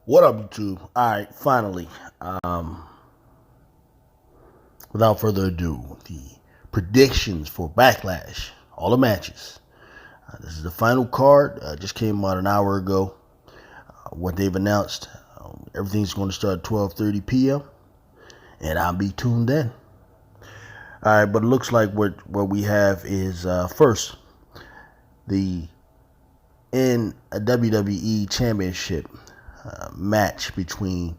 What up, YouTube? All right, finally. Without further ado, the predictions for Backlash, all the matches. This is the final card. Just came out an hour ago. What they've announced, everything's going to start at 12:30 p.m. and I'll be tuned in. All right, but it looks like what we have is first the WWE Championship match between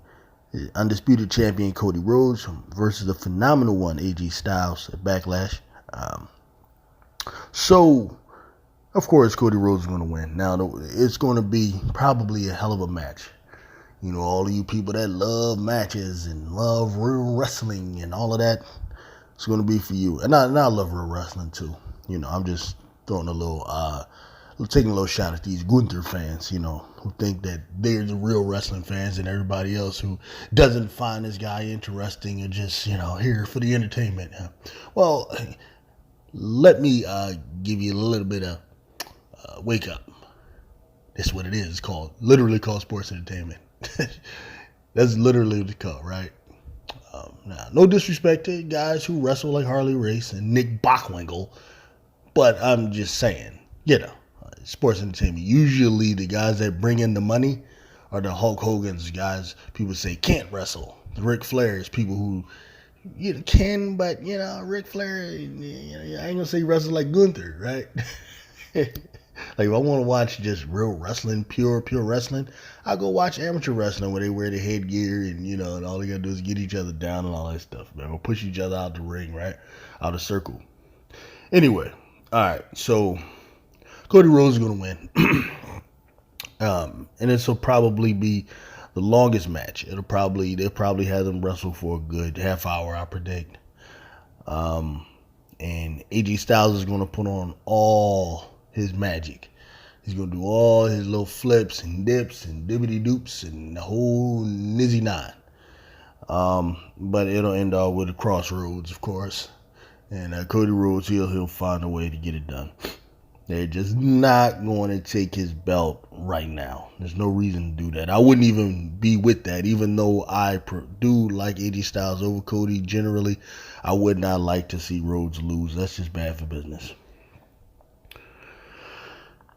the undisputed champion Cody Rhodes versus the phenomenal one AJ Styles at Backlash. So, of course, Cody Rhodes is going to win. Now, it's going to be probably a hell of a match. You know, all of you people that love matches and love real wrestling and all of that, it's going to be for you. And I love real wrestling too. You know, I'm just throwing taking a little shot at these Gunther fans, you know, who think that they're the real wrestling fans and everybody else who doesn't find this guy interesting and just, you know, here for the entertainment. Well, let me give you a little bit of wake up. That's what it is. It's literally called sports entertainment. That's literally what it's called, right? Now, no disrespect to guys who wrestle like Harley Race and Nick Bockwinkel, but I'm just saying, you know, sports entertainment. Usually the guys that bring in the money are the Hulk Hogan's, guys people say can't wrestle. The Ric Flairs, people who can, but you know, Ric Flair, I ain't gonna say wrestle like Gunther, right? Like if I want to watch just real wrestling, pure wrestling, I go watch amateur wrestling where they wear the headgear and you know, and all they gotta do is get each other down and all that stuff, man. Or push each other out the ring, right? Out of circle. Anyway, all right, so Cody Rhodes is going to win. And this will probably be the longest match. They'll probably have them wrestle for a good half hour, I predict. And AJ Styles is going to put on all his magic. He's going to do all his little flips and dips and dibbity doops and the whole nizzy nine. But it'll end all with a crossroads, of course. And Cody Rhodes, he'll find a way to get it done. They're just not going to take his belt right now. There's no reason to do that. I wouldn't even be with that, even though I do like AJ Styles over Cody generally. I would not like to see Rhodes lose. That's just bad for business.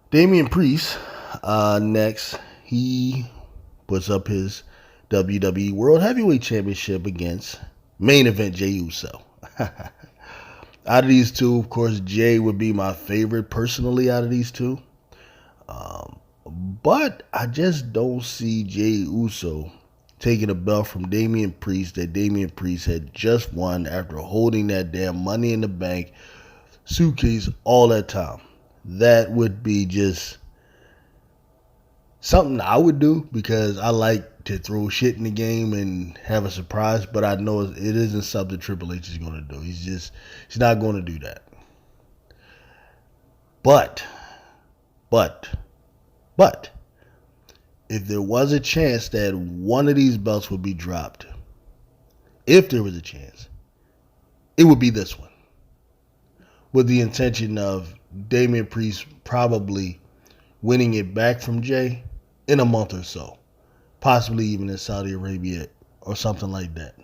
Damian Priest, next, he puts up his WWE World Heavyweight Championship against main event Jey Uso. Out of these two, of course, Jay would be my favorite personally out of these two. But I just don't see Jey Uso taking a belt from Damian Priest that Damian Priest had just won after holding that damn Money in the Bank suitcase all that time. That would be just something I would do because I like to throw shit in the game and have a surprise, but I know it isn't something Triple H is going to do. He's not going to do that. But, if there was a chance that one of these belts would be dropped, if there was a chance, it would be this one. With the intention of Damian Priest probably winning it back from Jay in a month or so. Possibly even in Saudi Arabia or something like that.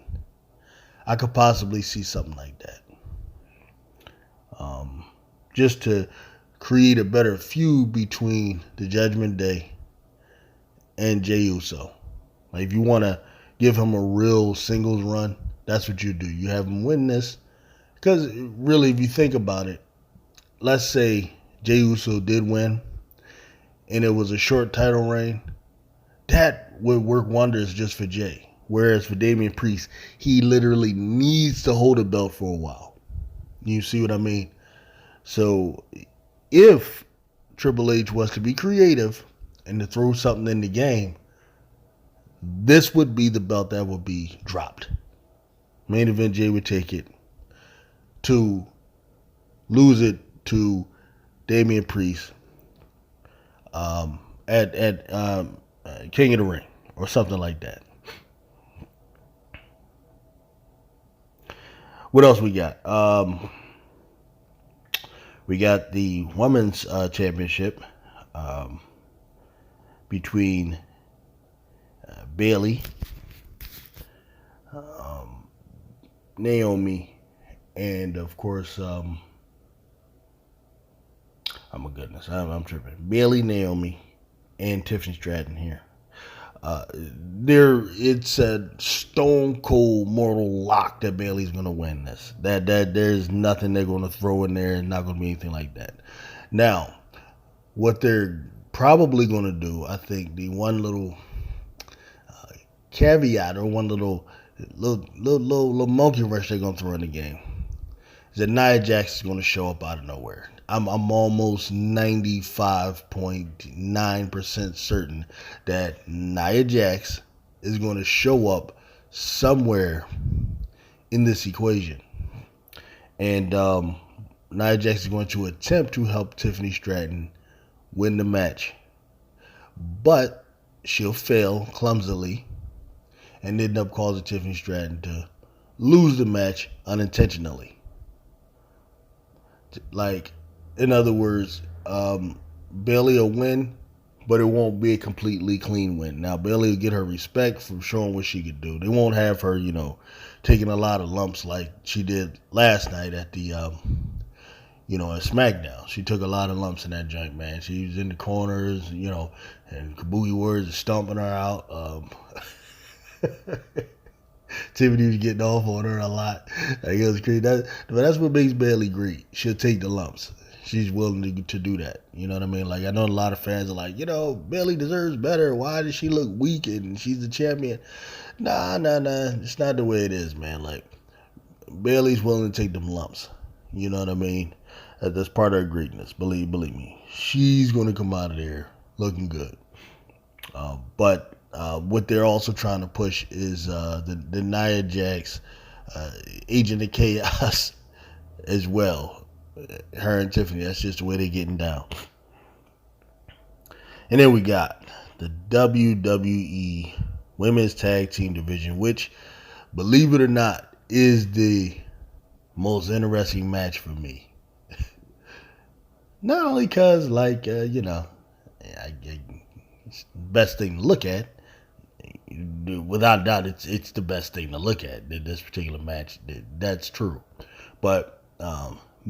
I could possibly see something like that. Just to create a better feud between the Judgment Day and Jey Uso. Like if you want to give him a real singles run, that's what you do. You have him win this. Because really, if you think about it, let's say Jey Uso did win and it was a short title reign, that would work wonders just for Jay. Whereas for Damian Priest, he literally needs to hold a belt for a while. You see what I mean? So if Triple H was to be creative and to throw something in the game, this would be the belt that would be dropped. Main event Jay would take it to lose it to Damian Priest at King of the Ring or something like that. What else we got? We got the women's championship between Bayley, Naomi, and of course, oh my goodness, I'm tripping. Bayley, Naomi, and Tiffany Stratton here. It's a stone cold mortal lock that Bayley's gonna win this. That there's nothing they're gonna throw in there. It's not gonna be anything like that. Now, what they're probably gonna do, I think, the one little caveat or one little monkey wrench they're gonna throw in the game is that Nia Jax is gonna show up out of nowhere. I'm almost 95.9% certain that Nia Jax is going to show up somewhere in this equation. And Nia Jax is going to attempt to help Tiffany Stratton win the match. But she'll fail clumsily and end up causing Tiffany Stratton to lose the match unintentionally. Like, in other words, Bayley will win, but it won't be a completely clean win. Now, Bayley will get her respect for showing what she could do. They won't have her, taking a lot of lumps like she did last night at the, at SmackDown. She took a lot of lumps in that joint, man. She was in the corners, and Kabuki words stomping her out. Tiffany was getting off on her a lot. Like, it was crazy. But that's what makes Bayley great. She'll take the lumps. She's willing to do that. You know what I mean? Like, I know a lot of fans are like, Bayley deserves better. Why does she look weak and she's the champion? Nah. It's not the way it is, man. Like, Bayley's willing to take them lumps. You know what I mean? That's part of her greatness. Believe me. She's going to come out of there looking good. But what they're also trying to push is the Nia Jax Agent of Chaos as well. Her and Tiffany, that's just the way they're getting down. And then we got the WWE Women's Tag Team Division, which, believe it or not, is the most interesting match for me. Not only because, it's the best thing to look at. Without doubt, it's the best thing to look at, this particular match. That's true. But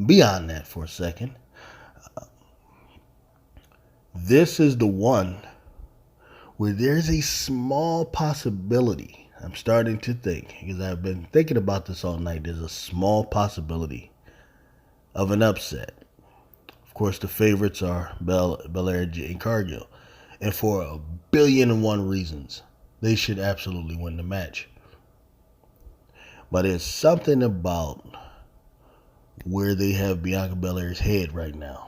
beyond that for a second, this is the one where there's a small possibility. I'm starting to think, because I've been thinking about this all night, there's a small possibility of an upset. Of course, the favorites are Belair and Cargill. And for 1,000,000,001 reasons, they should absolutely win the match. But there's something about where they have Bianca Belair's head right now.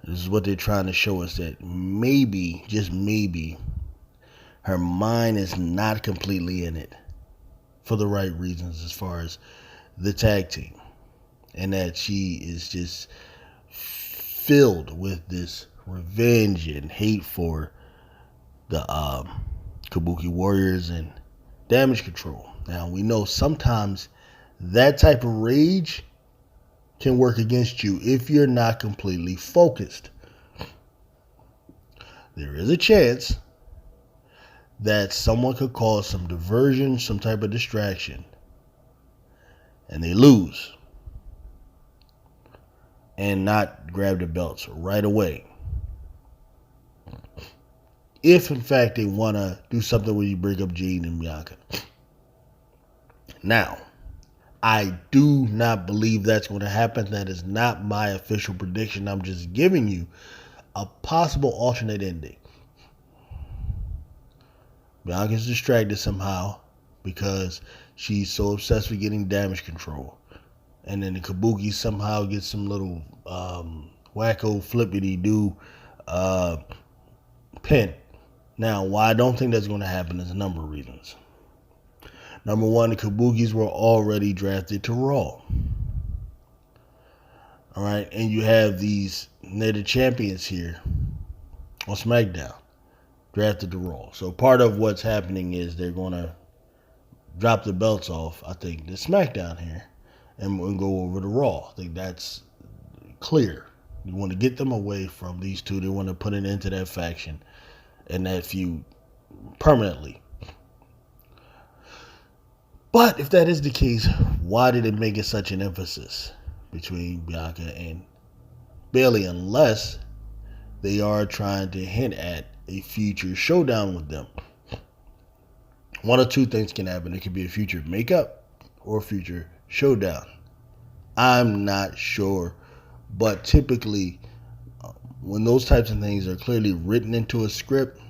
This is what they're trying to show us, that maybe, just maybe, her mind is not completely in it for the right reasons as far as the tag team. And that she is just filled with this revenge and hate for the Kabuki Warriors and Damage Control. Now, we know sometimes that type of rage can work against you if you're not completely focused. There is a chance that someone could cause some diversion, some type of distraction, and they lose and not grab the belts right away. If, in fact, they want to do something where you break up Jade and Bianca. Now, I do not believe that's going to happen. That is not my official prediction. I'm just giving you a possible alternate ending. Bianca's distracted somehow because she's so obsessed with getting Damage Control. And then the Kabuki somehow gets some little wacko flippity-doo pin. Now, why I don't think that's going to happen is a number of reasons. Number one, the Kabukis were already drafted to Raw. All right, and you have they're the champions here on SmackDown, drafted to Raw. So part of what's happening is they're going to drop the belts off, I think, to SmackDown here, and go over to Raw. I think that's clear. You want to get them away from these two. They want to put an end to that faction and that feud permanently. But if that is the case, why did it make it such an emphasis between Bianca and Bayley, unless they are trying to hint at a future showdown with them? One or two things can happen. It could be a future makeup or a future showdown. I'm not sure. But typically, when those types of things are clearly written into a script,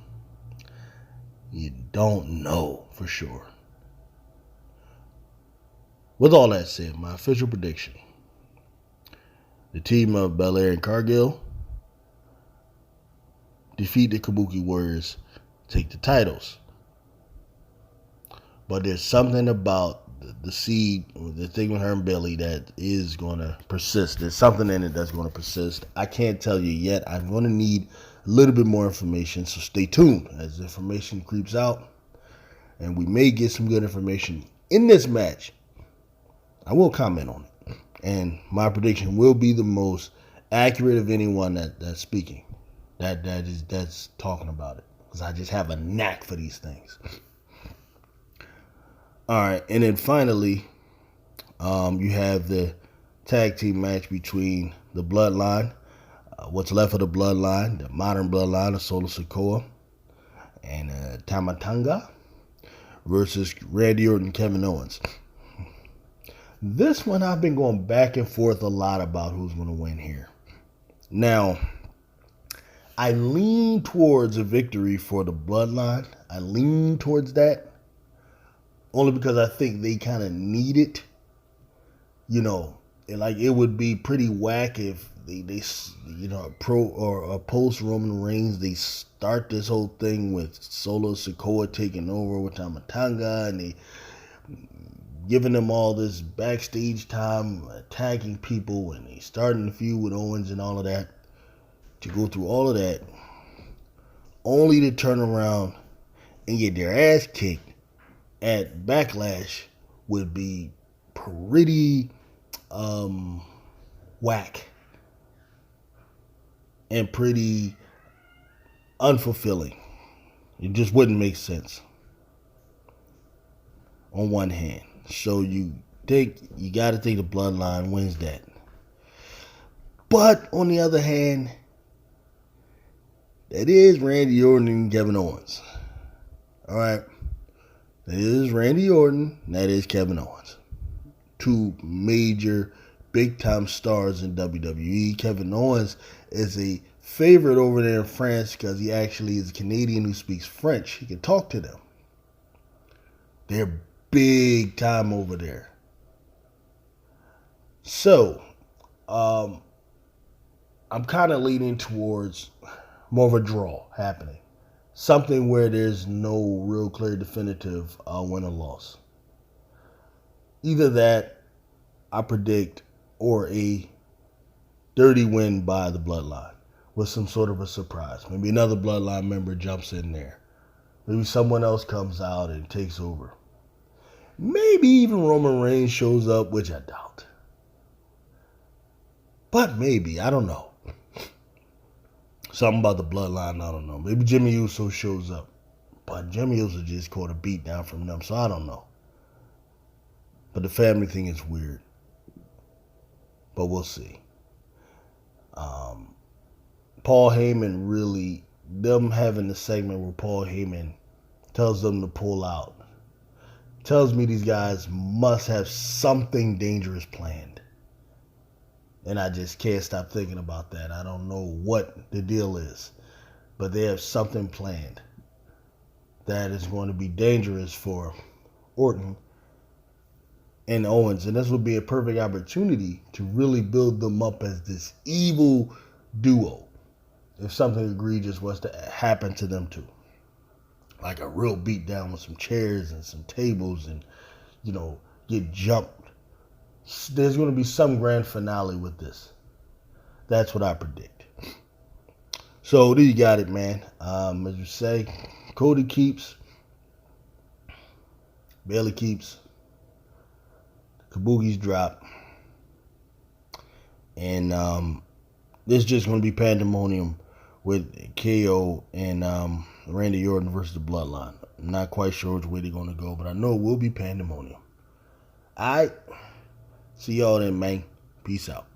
you don't know for sure. With all that said, my official prediction: the team of Belair and Cargill defeat the Kabuki Warriors, take the titles. But there's something about the seed, the thing with her and Bayley, that is going to persist. There's something in it that's going to persist. I can't tell you yet. I'm going to need a little bit more information, so stay tuned as the information creeps out. And we may get some good information in this match. I will comment on it. And my prediction will be the most accurate of anyone that's speaking, that's talking about it. Because I just have a knack for these things. All right, and then finally, you have the tag team match between the Bloodline, what's left of the Bloodline, the modern Bloodline of Solo Sikoa and Tamatanga versus Randy Orton and Kevin Owens. This one I've been going back and forth a lot about who's going to win here. Now, I lean towards a victory for the Bloodline. I lean towards that. Only because I think they kind of need it. You know, like it would be pretty whack if they pro or post Roman Reigns, they start this whole thing with Solo Sikoa taking over with Tamatanga, and they giving them all this backstage time, attacking people, and they starting the feud with Owens and all of that. To go through all of that, only to turn around and get their ass kicked at Backlash would be pretty whack and pretty unfulfilling. It just wouldn't make sense on one hand. So you got to think the Bloodline wins that. But on the other hand, that is Randy Orton and Kevin Owens. All right. That is Randy Orton, and that is Kevin Owens. Two major, big-time stars in WWE. Kevin Owens is a favorite over there in France because he actually is a Canadian who speaks French. He can talk to them. They're big time over there. So, I'm kind of leaning towards more of a draw happening. Something where there's no real clear definitive win or loss. Either that, I predict, or a dirty win by the Bloodline with some sort of a surprise. Maybe another Bloodline member jumps in there. Maybe someone else comes out and takes over. Maybe even Roman Reigns shows up, which I doubt. But maybe, I don't know. Something about the Bloodline, I don't know. Maybe Jimmy Uso shows up. But Jimmy Uso just caught a beat down from them, so I don't know. But the family thing is weird. But we'll see. Paul Heyman really, them having the segment where Paul Heyman tells them to pull out, tells me these guys must have something dangerous planned. And I just can't stop thinking about that. I don't know what the deal is, but they have something planned that is going to be dangerous for Orton and Owens. And this would be a perfect opportunity to really build them up as this evil duo if something egregious was to happen to them too. Like a real beatdown with some chairs and some tables and, get jumped. There's going to be some grand finale with this. That's what I predict. So there you got it, man. As you say, Cody keeps. Bayley keeps. Kabuki's drop. And there's just going to be pandemonium with KO and Randy Orton versus the Bloodline. I'm not quite sure which way they're going to go, but I know it will be pandemonium. All right. See y'all then, man. Peace out.